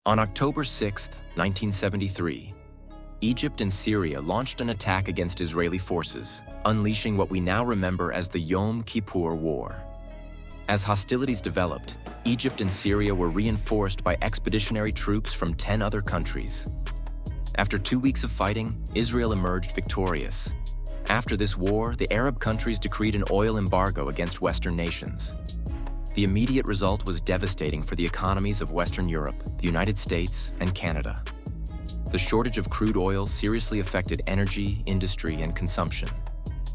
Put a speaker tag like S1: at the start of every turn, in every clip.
S1: On October 6, 1973, Egypt and Syria launched an attack against Israeli forces, unleashing what we now remember as the Yom Kippur War. As hostilities developed, Egypt and Syria were reinforced by expeditionary troops from 10 other countries. After 2 weeks of fighting, Israel emerged victorious. After this war, the Arab countries decreed an oil embargo against Western nations. The immediate result was devastating for the economies of Western Europe, the United States, and Canada. The shortage of crude oil seriously affected energy, industry, and consumption.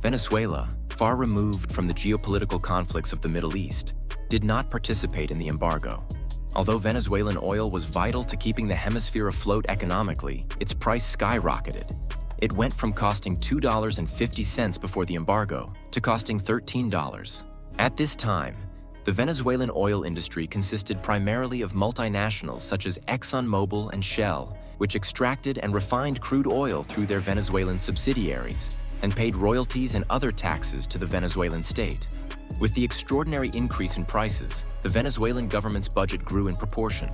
S1: Venezuela, far removed from the geopolitical conflicts of the Middle East, did not participate in the embargo. Although Venezuelan oil was vital to keeping the hemisphere afloat economically, its price skyrocketed. It went from costing $2.50 before the embargo to costing $13. At this time, the Venezuelan oil industry consisted primarily of multinationals such as ExxonMobil and Shell, which extracted and refined crude oil through their Venezuelan subsidiaries and paid royalties and other taxes to the Venezuelan state. With the extraordinary increase in prices, the Venezuelan government's budget grew in proportion.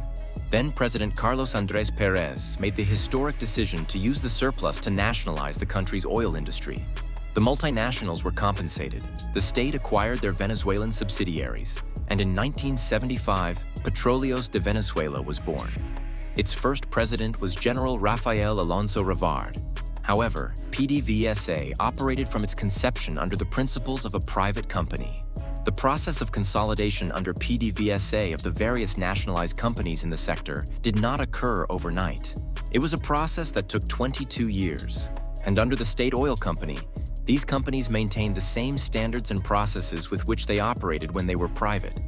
S1: Then President Carlos Andrés Pérez made the historic decision to use the surplus to nationalize the country's oil industry. The multinationals were compensated, the state acquired their Venezuelan subsidiaries, and in 1975, Petróleos de Venezuela was born. Its first president was General Rafael Alonso Rivard. However, PDVSA operated from its conception under the principles of a private company. The process of consolidation under PDVSA of the various nationalized companies in the sector did not occur overnight. It was a process that took 22 years, and under the state oil company, these companies maintained the same standards and processes with which they operated when they were private.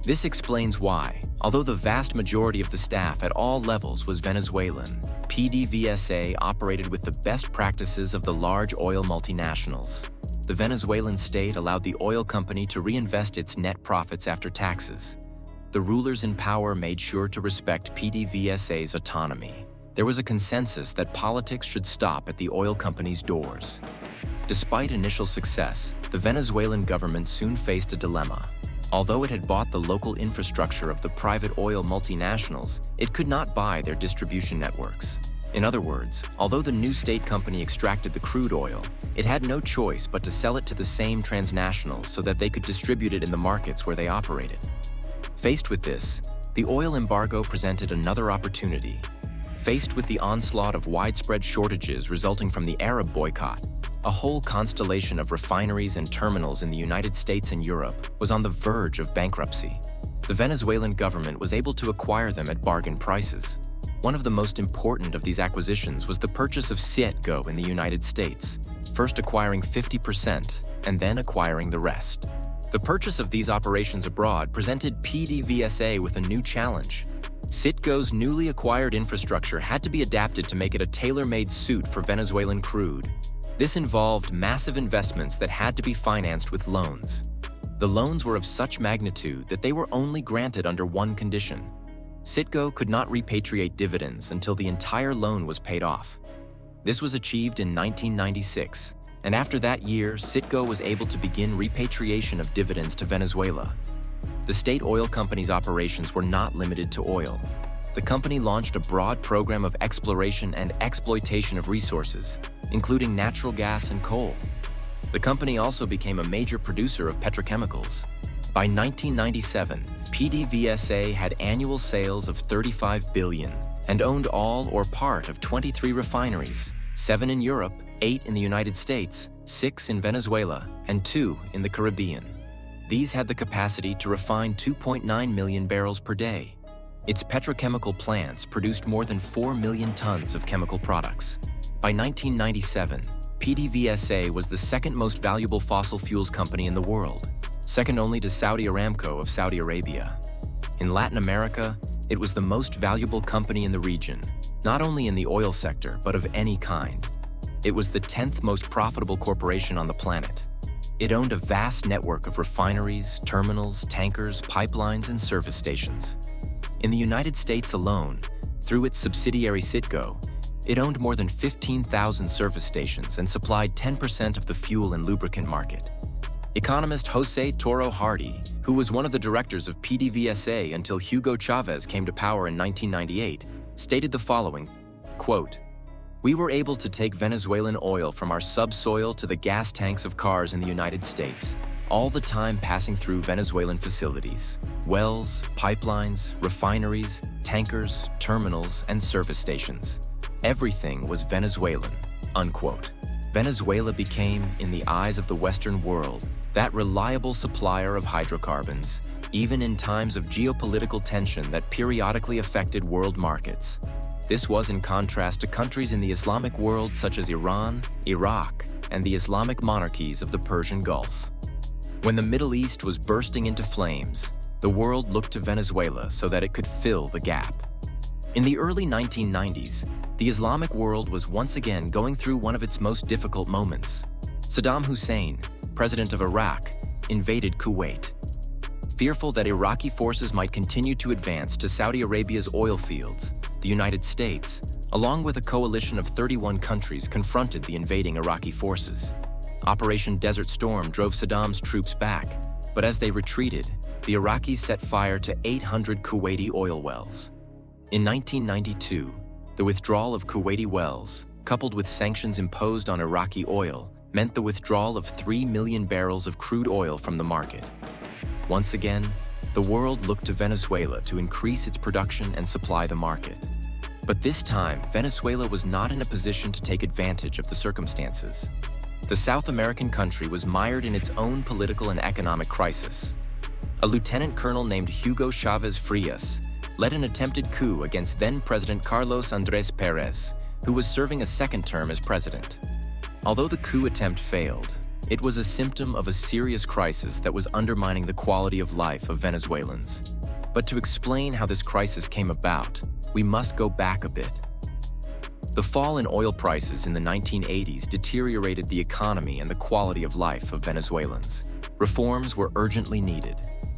S1: This explains why, although the vast majority of the staff at all levels was Venezuelan, PDVSA operated with the best practices of the large oil multinationals. The Venezuelan state allowed the oil company to reinvest its net profits after taxes. The rulers in power made sure to respect PDVSA's autonomy. There was a consensus that politics should stop at the oil company's doors. Despite initial success, the Venezuelan government soon faced a dilemma. Although it had bought the local infrastructure of the private oil multinationals, it could not buy their distribution networks. In other words, although the new state company extracted the crude oil, it had no choice but to sell it to the same transnationals so that they could distribute it in the markets where they operated. Faced with this, the oil embargo presented another opportunity. Faced with the onslaught of widespread shortages resulting from the Arab boycott, a whole constellation of refineries and terminals in the United States and Europe was on the verge of bankruptcy. The Venezuelan government was able to acquire them at bargain prices. One of the most important of these acquisitions was the purchase of Citgo in the United States, first acquiring 50% and then acquiring the rest. The purchase of these operations abroad presented PDVSA with a new challenge. Citgo's newly acquired infrastructure had to be adapted to make it a tailor-made suit for Venezuelan crude. This involved massive investments that had to be financed with loans. The loans were of such magnitude that they were only granted under one condition. Citgo could not repatriate dividends until the entire loan was paid off. This was achieved in 1996, and after that year, Citgo was able to begin repatriation of dividends to Venezuela. The state oil company's operations were not limited to oil. The company launched a broad program of exploration and exploitation of resources, including natural gas and coal. The company also became a major producer of petrochemicals. By 1997, PDVSA had annual sales of $35 billion and owned all or part of 23 refineries, 7 in Europe, 8 in the United States, 6 in Venezuela, and 2 in the Caribbean. These had the capacity to refine 2.9 million barrels per day. Its petrochemical plants produced more than 4 million tons of chemical products. By 1997, PDVSA was the second most valuable fossil fuels company in the world, second only to Saudi Aramco of Saudi Arabia. In Latin America, it was the most valuable company in the region, not only in the oil sector, but of any kind. It was the 10th most profitable corporation on the planet. It owned a vast network of refineries, terminals, tankers, pipelines, and service stations. In the United States alone, through its subsidiary Citgo, it owned more than 15,000 service stations and supplied 10% of the fuel and lubricant market. Economist Jose Toro Hardy who was one of the directors of PDVSA until Hugo Chavez came to power in 1998, stated the following, quote, "We were able to take Venezuelan oil from our subsoil to the gas tanks of cars in the United States, all the time passing through Venezuelan facilities, wells, pipelines, refineries, tankers, terminals, and service stations. Everything was Venezuelan," unquote. Venezuela became, in the eyes of the Western world, that reliable supplier of hydrocarbons, even in times of geopolitical tension that periodically affected world markets. This was in contrast to countries in the Islamic world such as Iran, Iraq, and the Islamic monarchies of the Persian Gulf. When the Middle East was bursting into flames, the world looked to Venezuela so that it could fill the gap. In the early 1990s, the Islamic world was once again going through one of its most difficult moments. Saddam Hussein, president of Iraq, invaded Kuwait. Fearful that Iraqi forces might continue to advance to Saudi Arabia's oil fields, the United States, along with a coalition of 31 countries, confronted the invading Iraqi forces. Operation Desert Storm drove Saddam's troops back, but as they retreated, the Iraqis set fire to 800 Kuwaiti oil wells. In 1992, the withdrawal of Kuwaiti wells, coupled with sanctions imposed on Iraqi oil, meant the withdrawal of 3 million barrels of crude oil from the market. Once again, the world looked to Venezuela to increase its production and supply the market. But this time, Venezuela was not in a position to take advantage of the circumstances. The South American country was mired in its own political and economic crisis. A lieutenant colonel named Hugo Chavez Frias led an attempted coup against then-President Carlos Andrés Pérez, who was serving a second term as president. Although the coup attempt failed, it was a symptom of a serious crisis that was undermining the quality of life of Venezuelans. But to explain how this crisis came about, we must go back a bit. The fall in oil prices in the 1980s deteriorated the economy and the quality of life of Venezuelans. Reforms were urgently needed.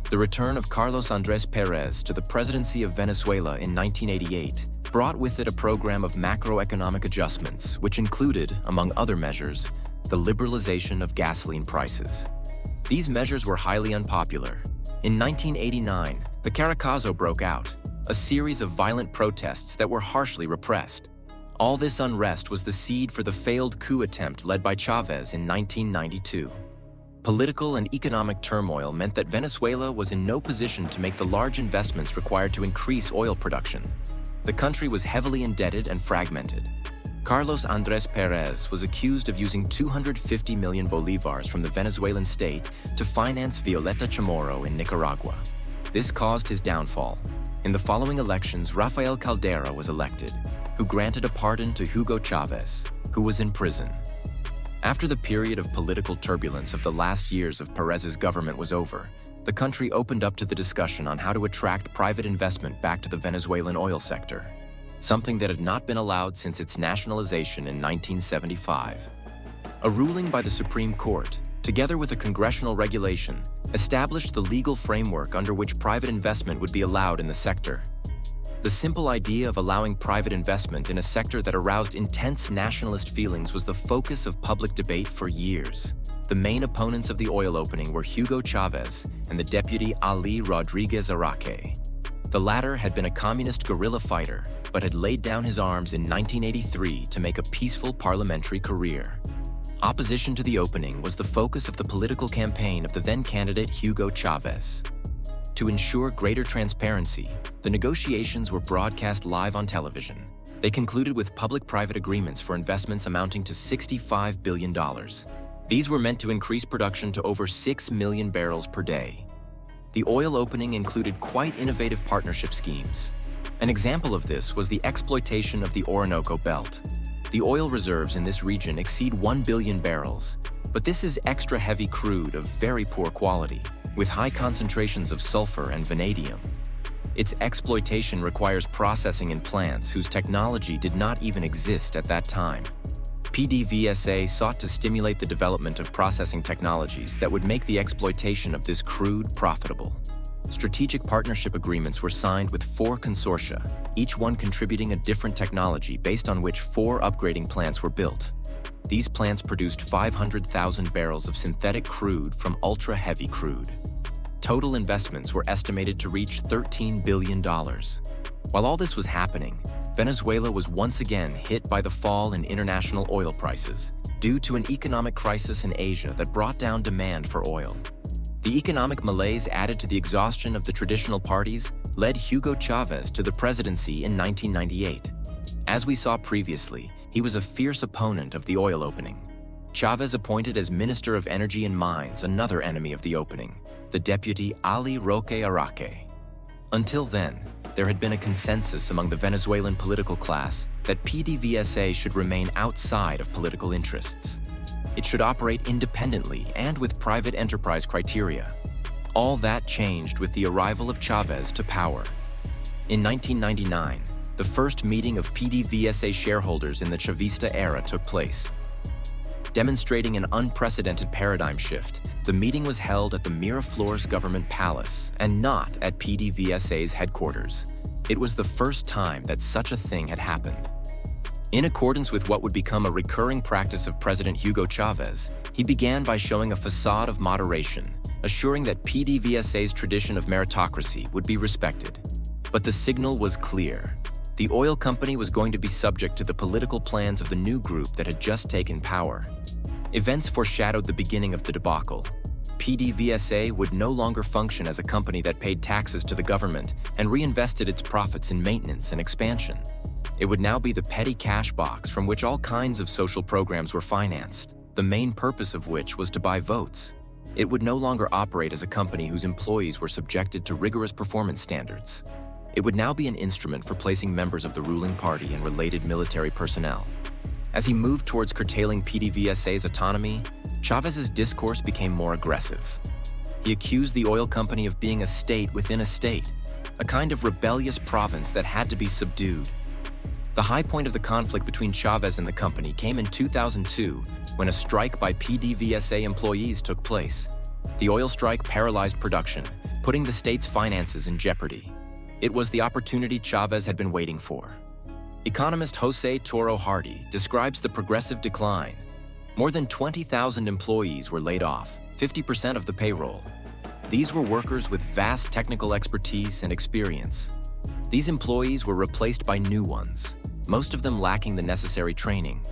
S1: The return of Carlos Andrés Pérez to the presidency of Venezuela in 1988 brought with it a program of macroeconomic adjustments, which included, among other measures, the liberalization of gasoline prices. These measures were highly unpopular. In 1989, the Caracazo broke out, a series of violent protests that were harshly repressed. All this unrest was the seed for the failed coup attempt led by Chavez in 1992. Political and economic turmoil meant that Venezuela was in no position to make the large investments required to increase oil production. The country was heavily indebted and fragmented. Carlos Andrés Pérez was accused of using 250 million bolivars from the Venezuelan state to finance Violeta Chamorro in Nicaragua. This caused his downfall. In the following elections, Rafael Caldera was elected, who granted a pardon to Hugo Chavez, who was in prison. After the period of political turbulence of the last years of Pérez's government was over, the country opened up to the discussion on how to attract private investment back to the Venezuelan oil sector, something that had not been allowed since its nationalization in 1975. A ruling by the Supreme Court, together with a congressional regulation, established the legal framework under which private investment would be allowed in the sector. The simple idea of allowing private investment in a sector that aroused intense nationalist feelings was the focus of public debate for years. The main opponents of the oil opening were Hugo Chavez and the deputy Ali Rodriguez Araque. The latter had been a communist guerrilla fighter, but had laid down his arms in 1983 to make a peaceful parliamentary career. Opposition to the opening was the focus of the political campaign of the then-candidate Hugo Chavez. To ensure greater transparency, the negotiations were broadcast live on television. They concluded with public-private agreements for investments amounting to $65 billion. These were meant to increase production to over 6 million barrels per day. The oil opening included quite innovative partnership schemes. An example of this was the exploitation of the Orinoco Belt. The oil reserves in this region exceed 1 billion barrels, but this is extra heavy crude of very poor quality, with high concentrations of sulfur and vanadium. Its exploitation requires processing in plants whose technology did not even exist at that time. PDVSA sought to stimulate the development of processing technologies that would make the exploitation of this crude profitable. Strategic partnership agreements were signed with 4 consortia, each one contributing a different technology based on which 4 upgrading plants were built. These plants produced 500,000 barrels of synthetic crude from ultra-heavy crude. Total investments were estimated to reach $13 billion. While all this was happening, Venezuela was once again hit by the fall in international oil prices due to an economic crisis in Asia that brought down demand for oil. The economic malaise added to the exhaustion of the traditional parties led Hugo Chavez to the presidency in 1998. As we saw previously, he was a fierce opponent of the oil opening. Chavez appointed as Minister of Energy and Mines another enemy of the opening, the deputy Ali Roque Araque. Until then, there had been a consensus among the Venezuelan political class that PDVSA should remain outside of political interests. It should operate independently and with private enterprise criteria. All that changed with the arrival of Chavez to power. In 1999, the first meeting of PDVSA shareholders in the Chavista era took place. Demonstrating an unprecedented paradigm shift, the meeting was held at the Miraflores Government Palace and not at PDVSA's headquarters. It was the first time that such a thing had happened. In accordance with what would become a recurring practice of President Hugo Chavez, he began by showing a facade of moderation, assuring that PDVSA's tradition of meritocracy would be respected. But the signal was clear. The oil company was going to be subject to the political plans of the new group that had just taken power. Events foreshadowed the beginning of the debacle. PDVSA would no longer function as a company that paid taxes to the government and reinvested its profits in maintenance and expansion. It would now be the petty cash box from which all kinds of social programs were financed, the main purpose of which was to buy votes. It would no longer operate as a company whose employees were subjected to rigorous performance standards. It would now be an instrument for placing members of the ruling party and related military personnel. As he moved towards curtailing PDVSA's autonomy, Chavez's discourse became more aggressive. He accused the oil company of being a state within a state, a kind of rebellious province that had to be subdued. The high point of the conflict between Chavez and the company came in 2002 when a strike by PDVSA employees took place. The oil strike paralyzed production, putting the state's finances in jeopardy. It was the opportunity Chavez had been waiting for. Economist Jose Toro Hardy describes the progressive decline. More than 20,000 employees were laid off, 50% of the payroll. These were workers with vast technical expertise and experience. These employees were replaced by new ones, most of them lacking the necessary training.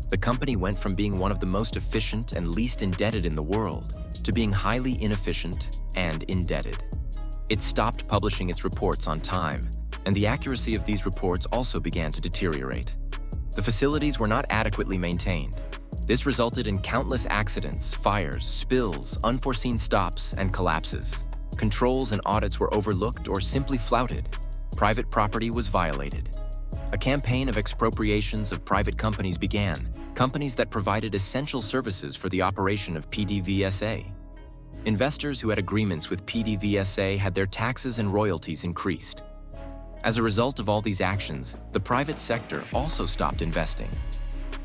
S1: The company went from being one of the most efficient and least indebted in the world to being highly inefficient and indebted. It stopped publishing its reports on time, and the accuracy of these reports also began to deteriorate. The facilities were not adequately maintained. This resulted in countless accidents, fires, spills, unforeseen stops, and collapses. Controls and audits were overlooked or simply flouted. Private property was violated. A campaign of expropriations of private companies began, companies that provided essential services for the operation of PDVSA. Investors who had agreements with PDVSA had their taxes and royalties increased. As a result of all these actions, the private sector also stopped investing.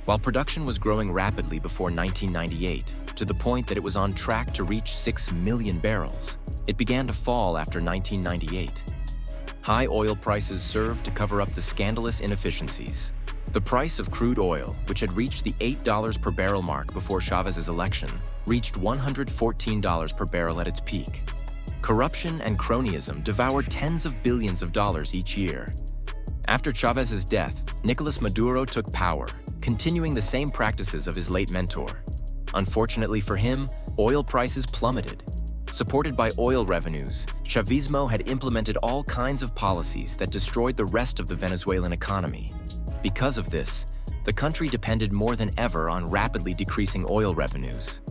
S1: While production was growing rapidly before 1998, to the point that it was on track to reach 6 million barrels, it began to fall after 1998. High oil prices served to cover up the scandalous inefficiencies. The price of crude oil, which had reached the $8 per barrel mark before Chavez's election, reached $114 per barrel at its peak. Corruption and cronyism devoured tens of billions of dollars each year. After Chavez's death, Nicolás Maduro took power, continuing the same practices of his late mentor. Unfortunately for him, oil prices plummeted. Supported by oil revenues, Chavismo had implemented all kinds of policies that destroyed the rest of the Venezuelan economy. Because of this, the country depended more than ever on rapidly decreasing oil revenues.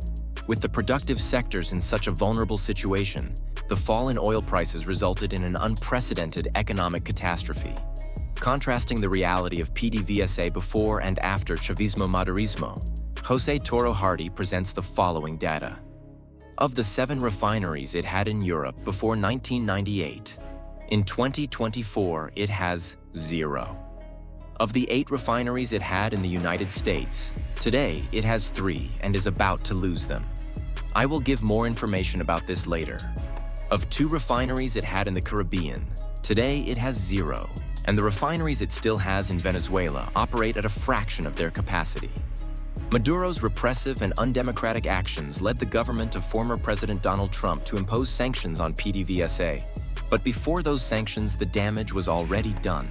S1: With the productive sectors in such a vulnerable situation, the fall in oil prices resulted in an unprecedented economic catastrophe. Contrasting the reality of PDVSA before and after Chavismo-Madurismo, Jose Toro Hardy presents the following data. Of the 7 refineries it had in Europe before 1998, in 2024 it has 0. Of the 8 refineries it had in the United States, today it has 3 and is about to lose them. I will give more information about this later. Of 2 refineries it had in the Caribbean, today it has 0, and the refineries it still has in Venezuela operate at a fraction of their capacity. Maduro's repressive and undemocratic actions led the government of former President Donald Trump to impose sanctions on PDVSA. But before those sanctions, the damage was already done.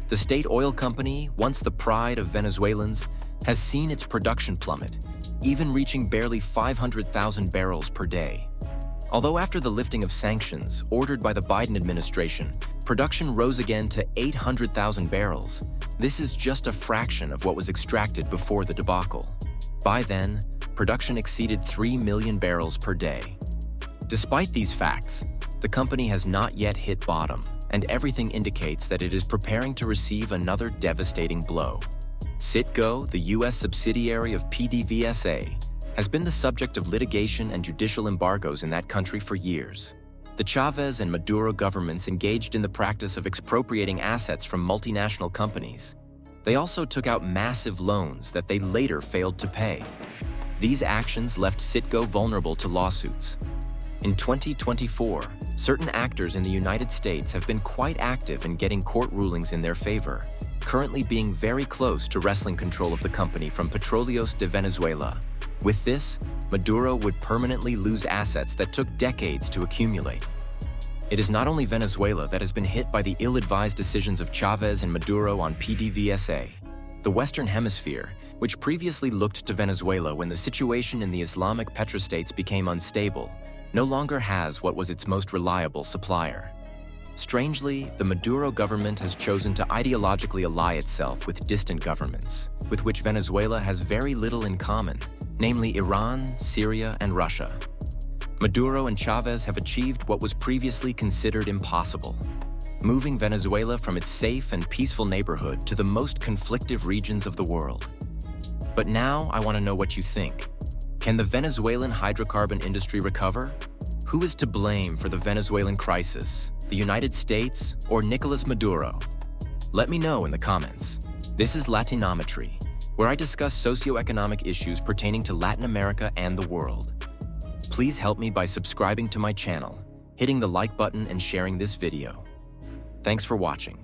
S1: The state oil company, once the pride of Venezuelans, has seen its production plummet, even reaching barely 500,000 barrels per day. Although after the lifting of sanctions ordered by the Biden administration, production rose again to 800,000 barrels, this is just a fraction of what was extracted before the debacle. By then, production exceeded 3 million barrels per day. Despite these facts, the company has not yet hit bottom, and everything indicates that it is preparing to receive another devastating blow. Citgo, the U.S. subsidiary of PDVSA, has been the subject of litigation and judicial embargoes in that country for years. The Chavez and Maduro governments engaged in the practice of expropriating assets from multinational companies. They also took out massive loans that they later failed to pay. These actions left Citgo vulnerable to lawsuits. In 2024, certain actors in the United States have been quite active in getting court rulings in their favor, currently being very close to wresting control of the company from Petróleos de Venezuela. With this, Maduro would permanently lose assets that took decades to accumulate. It is not only Venezuela that has been hit by the ill-advised decisions of Chavez and Maduro on PDVSA. The Western Hemisphere, which previously looked to Venezuela when the situation in the Islamic petrostates became unstable, no longer has what was its most reliable supplier. Strangely, the Maduro government has chosen to ideologically ally itself with distant governments, with which Venezuela has very little in common, namely Iran, Syria, and Russia. Maduro and Chavez have achieved what was previously considered impossible, moving Venezuela from its safe and peaceful neighborhood to the most conflictive regions of the world. But now I want to know what you think. Can the Venezuelan hydrocarbon industry recover? Who is to blame for the Venezuelan crisis, the United States or Nicolás Maduro? Let me know in the comments. This is Latinometry, where I discuss socioeconomic issues pertaining to Latin America and the world. Please help me by subscribing to my channel, hitting the like button and sharing this video. Thanks for watching.